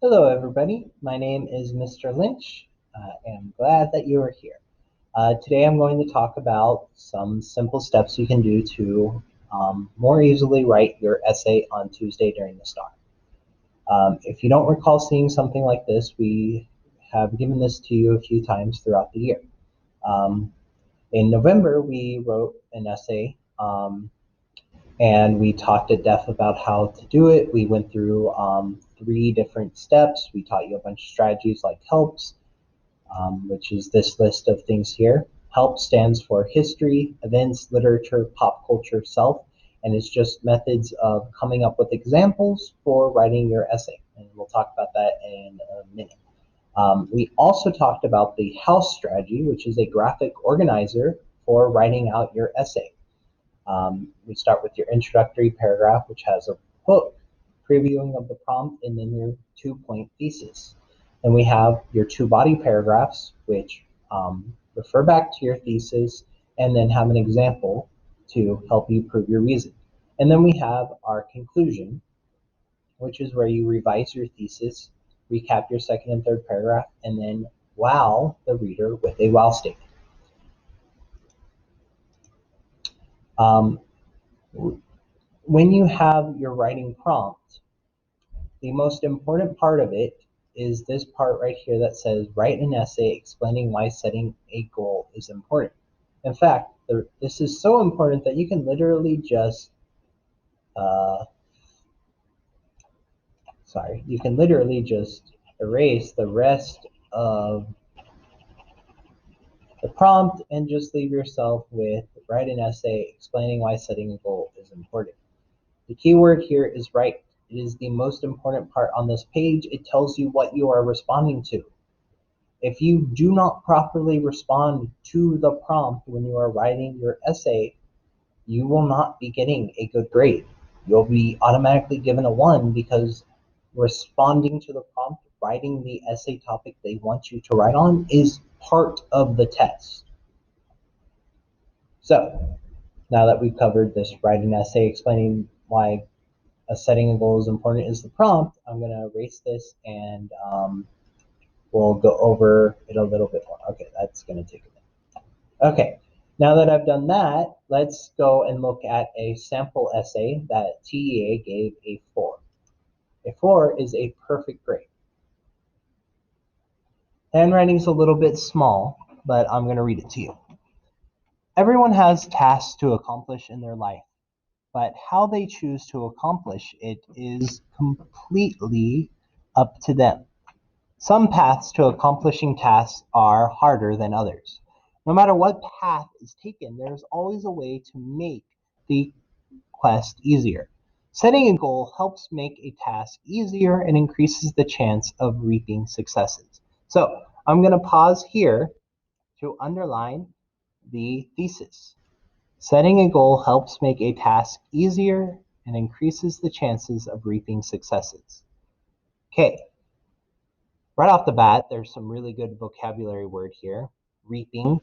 Hello, everybody. My name is Mr. Lynch. I am glad that you are here. Today, I'm going to talk about some simple steps you can do to more easily write your essay on Tuesday during the STAR. If you don't recall seeing something like this, we have given this to you a few times throughout the year. Um, in November, we wrote an essay and we talked at depth about how to do it. We went through three different steps. We taught you a bunch of strategies like HELPS, which is this list of things here. HELP stands for history, events, literature, pop culture, self, and it's just methods of coming up with examples for writing your essay. And we'll talk about that in a minute. We also talked about the house strategy, which is a graphic organizer for writing out your essay. We start with your introductory paragraph, which has a hook, previewing of the prompt, and then your 2-point thesis. Then we have your two body paragraphs, which refer back to your thesis and then have an example to help you prove your reason. And then we have our conclusion, which is where you revise your thesis, recap your second and third paragraph, and then wow the reader with a wow statement. Um, when you have your writing prompt, the most important part of it is this part right here that says write an essay explaining why setting a goal is important. In fact, this is so important that you can literally just uh, you can literally just erase the rest of the prompt and just leave yourself with write an essay explaining why setting a goal is important. The key word here is write. It is the most important part on this page. It tells you what you are responding to. If you do not properly respond to the prompt when you are writing your essay, you will not be getting a good grade. You'll be automatically given a 1 because responding to the prompt, writing the essay topic they want you to write on is part of the test. So, now that we've covered this write an essay explaining why setting a goal is important is the prompt, I'm going to erase this and we'll go over it a little bit more. Okay, that's going to take a minute. Okay, now that I've done that, let's go and look at a sample essay that TEA gave a 4. A 4 is a perfect grade. Handwriting's a little bit small, but I'm going to read it to you. Everyone has tasks to accomplish in their life, but how they choose to accomplish it is completely up to them. Some paths to accomplishing tasks are harder than others. No matter what path is taken, there is always a way to make the quest easier. Setting a goal helps make a task easier and increases the chance of reaping successes. So I'm going to pause here to underline the thesis. Setting a goal helps make a task easier and increases the chances of reaping successes. Okay, right off the bat, there's some really good vocabulary word here. Reaping,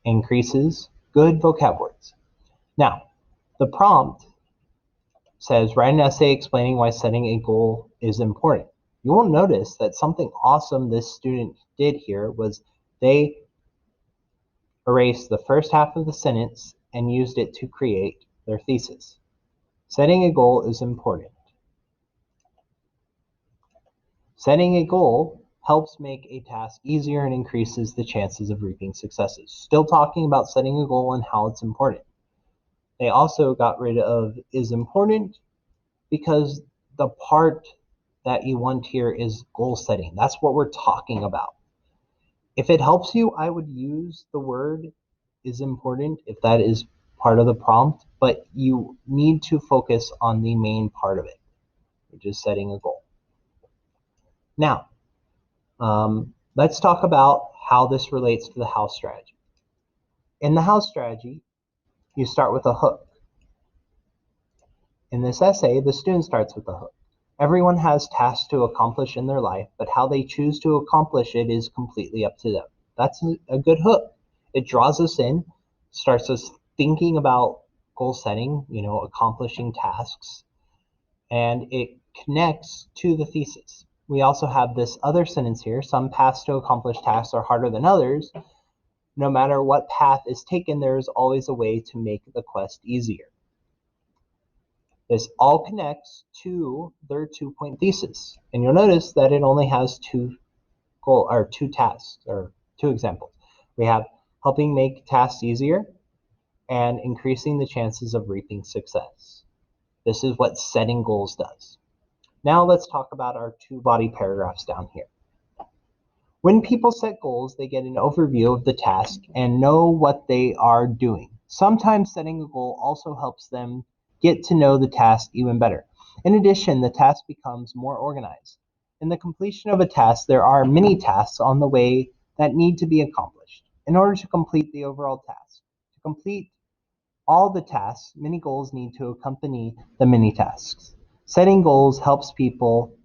increases, good vocab words. Now, the prompt says write an essay explaining why setting a goal is important. You will notice that something awesome this student did here was they erased the first half of the sentence and used it to create their thesis. Setting a goal is important. Setting a goal helps make a task easier and increases the chances of reaping successes. Still talking about setting a goal and how it's important. They also got rid of is important because the part that you want here is goal setting. That's what we're talking about. If it helps you, I would use the word is important if that is part of the prompt, but you need to focus on the main part of it, which is setting a goal. Now, let's talk about how this relates to the house strategy. In the house strategy, you start with a hook. In this essay, the student starts with a hook. Everyone has tasks to accomplish in their life, but how they choose to accomplish it is completely up to them. That's a good hook. It draws us in, starts us thinking about goal setting, accomplishing tasks, and it connects to the thesis. we also have this other sentence here: some paths to accomplish tasks are harder than others. No matter what path is taken, there is always a way to make the quest easier. This all connects to their 2-point thesis. And you'll notice that it only has two tasks, or two examples. We have helping make tasks easier and increasing the chances of reaping success. This is what setting goals does. Now let's talk about our two body paragraphs down here. When people set goals, they get an overview of the task and know what they are doing. Sometimes setting a goal also helps them get to know the task even better. In addition, the task becomes more organized. In the completion of a task, there are many tasks on the way that need to be accomplished. In order to complete the overall task, to complete all the tasks, many goals need to accompany the many tasks. Setting goals helps people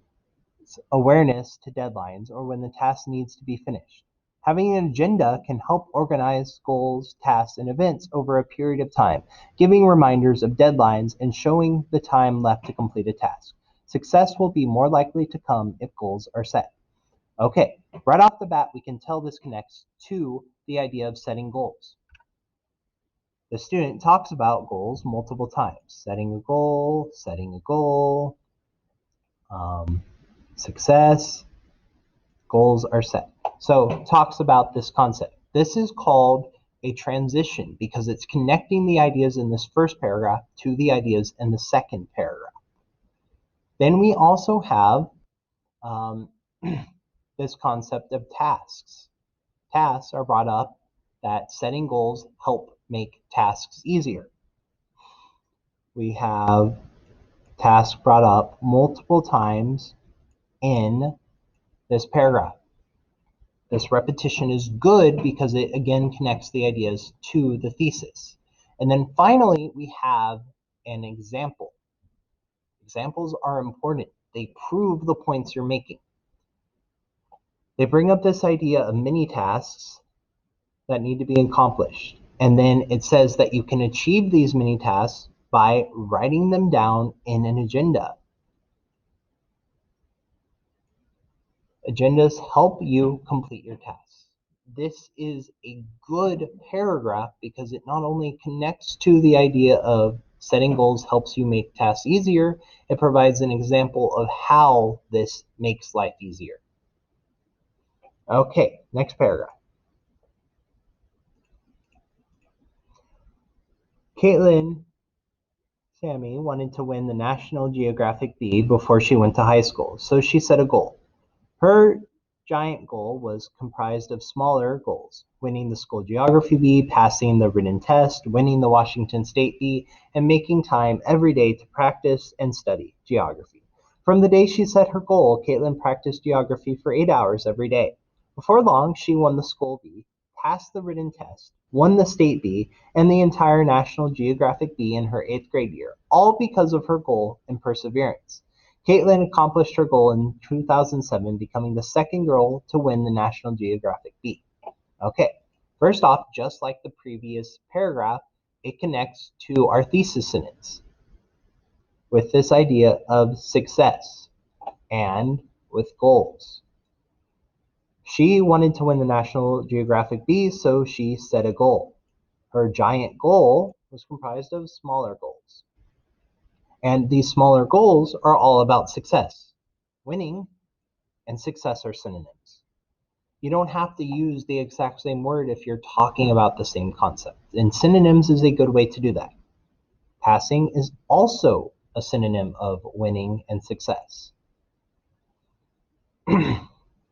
awareness to deadlines or when the task needs to be finished. Having an agenda can help organize goals, tasks, and events over a period of time, giving reminders of deadlines and showing the time left to complete a task. Success will be more likely to come if goals are set. Okay, right off the bat, we can tell this connects to the idea of setting goals. The student talks about goals multiple times: setting a goal, success, goals are set. So talks about this concept. This is called a transition because it's connecting the ideas in this first paragraph to the ideas in the second paragraph. Then we also have this concept of tasks. Tasks are brought up that setting goals help make tasks easier. We have tasks brought up multiple times in this paragraph. This repetition is good because it again connects the ideas to the thesis. And then finally, we have an example. Examples are important. They prove the points you're making. They bring up this idea of mini tasks that need to be accomplished. And then it says that you can achieve these mini tasks by writing them down in an agenda. Agendas help you complete your tasks. This is a good paragraph because it not only connects to the idea of setting goals helps you make tasks easier, it provides an example of how this makes life easier. Okay, next paragraph. Caitlin Sammy wanted to win the National Geographic Bee before she went to high school, so she set a goal. Her giant goal was comprised of smaller goals: winning the school geography bee, passing the written test, winning the Washington State bee, and making time every day to practice and study geography. From the day she set her goal, Caitlin practiced geography for 8 hours every day. Before long, she won the school bee, passed the written test, won the state bee, and the entire National Geographic bee in her 8th grade year, all because of her goal and perseverance. Caitlin accomplished her goal in 2007, becoming the second girl to win the National Geographic bee. Okay, first off, just like the previous paragraph, it connects to our thesis sentence with this idea of success and with goals. She wanted to win the National Geographic bee, so she set a goal. Her giant goal was comprised of smaller goals. And these smaller goals are all about success. Winning and success are synonyms. You don't have to use the exact same word if you're talking about the same concept. And synonyms is a good way to do that. Passing is also a synonym of winning and success.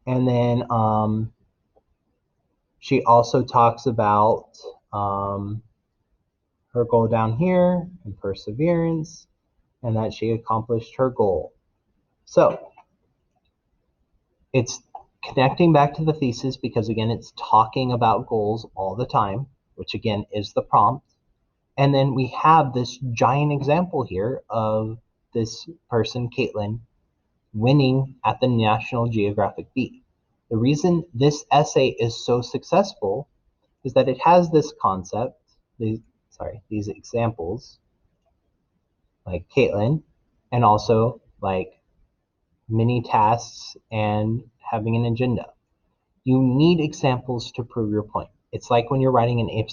And then she also talks about her goal down here and perseverance, and that she accomplished her goal. So it's connecting back to the thesis because, again, it's talking about goals all the time, which, again, is the prompt. And then we have this giant example here of this person, Caitlin, winning at the National Geographic bee. The reason this essay is so successful is that it has this concept, these examples, like Caitlin, and also like mini tasks, and having an agenda. You need examples to prove your point. It's like when you're writing an if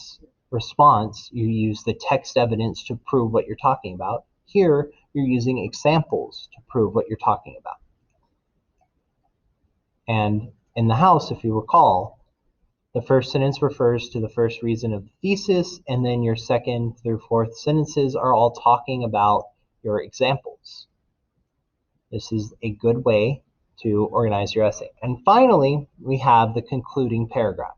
response, you use the text evidence to prove what you're talking about. Here, you're using examples to prove what you're talking about. And in the house, if you recall, the first sentence refers to the first reason of the thesis, and then your second through fourth sentences are all talking about your examples. This is a good way to organize your essay. And finally, we have the concluding paragraph.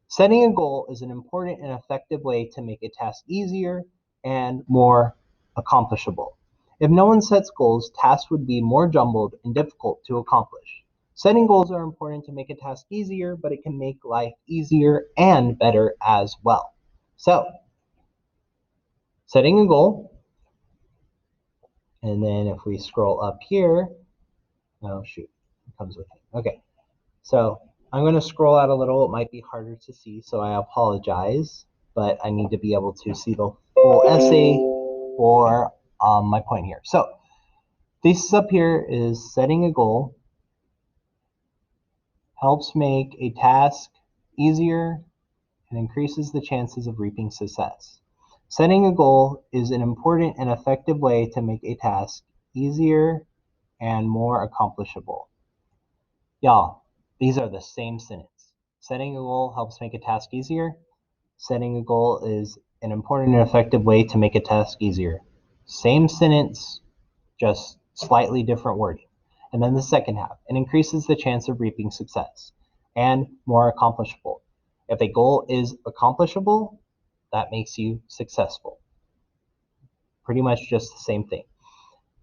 Setting a goal is an important and effective way to make a task easier and more accomplishable. If no one sets goals, tasks would be more jumbled and difficult to accomplish. Setting goals are important to make a task easier, but it can make life easier and better as well. So, setting a goal, and then if we scroll up here, oh shoot, it comes with it. Okay, so I'm going to scroll out a little. It might be harder to see, so I apologize, but I need to be able to see the full essay for my point here. So, thesis up here is setting a goal helps make a task easier and increases the chances of reaping success. Setting a goal is an important and effective way to make a task easier and more accomplishable. Y'all, these are the same sentence. Setting a goal helps make a task easier. Setting a goal is an important and effective way to make a task easier. Same sentence, just slightly different wording. And then the second half, it increases the chance of reaping success and more accomplishable. If a goal is accomplishable, that makes you successful. Pretty much just the same thing.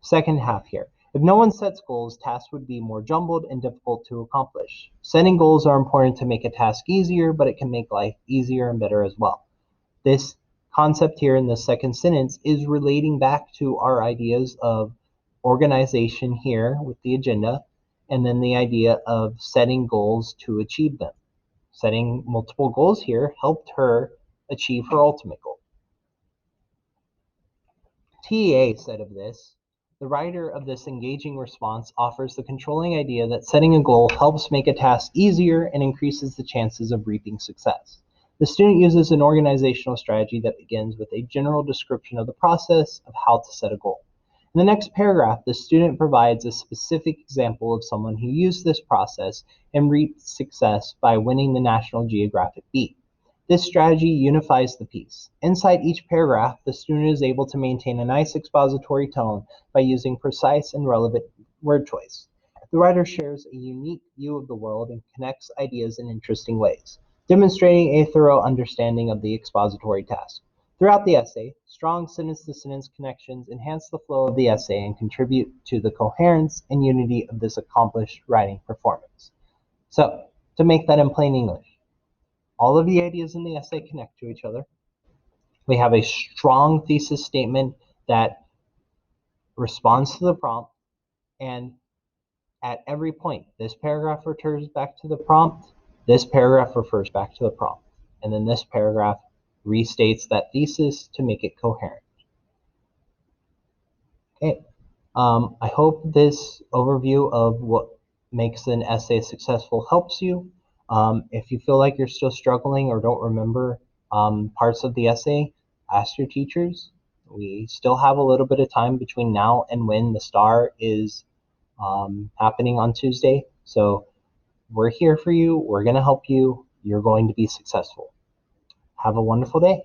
Second half here. If no one sets goals, tasks would be more jumbled and difficult to accomplish. Setting goals are important to make a task easier, but it can make life easier and better as well. This concept here in the second sentence is relating back to our ideas of organization here with the agenda, and then the idea of setting goals to achieve them. Setting multiple goals here helped her achieve her ultimate goal. TEA said of this, the writer of this engaging response offers the controlling idea that setting a goal helps make a task easier and increases the chances of reaping success. The student uses an organizational strategy that begins with a general description of the process of how to set a goal. In the next paragraph, the student provides a specific example of someone who used this process and reaped success by winning the National Geographic Beat. This strategy unifies the piece. Inside each paragraph, the student is able to maintain a nice expository tone by using precise and relevant word choice. The writer shares a unique view of the world and connects ideas in interesting ways, demonstrating a thorough understanding of the expository task. Throughout the essay, strong sentence-to-sentence connections enhance the flow of the essay and contribute to the coherence and unity of this accomplished writing performance. So, to make that in plain English, all of the ideas in the essay connect to each other. We have a strong thesis statement that responds to the prompt, and at every point, this paragraph refers back to the prompt, this paragraph refers back to the prompt, and then this paragraph restates that thesis to make it coherent. Okay, I hope this overview of what makes an essay successful helps you. If you feel like you're still struggling or don't remember parts of the essay, ask your teachers. We still have a little bit of time between now and when the STAR is happening on Tuesday. So we're here for you. We're going to help you. You're going to be successful. Have a wonderful day.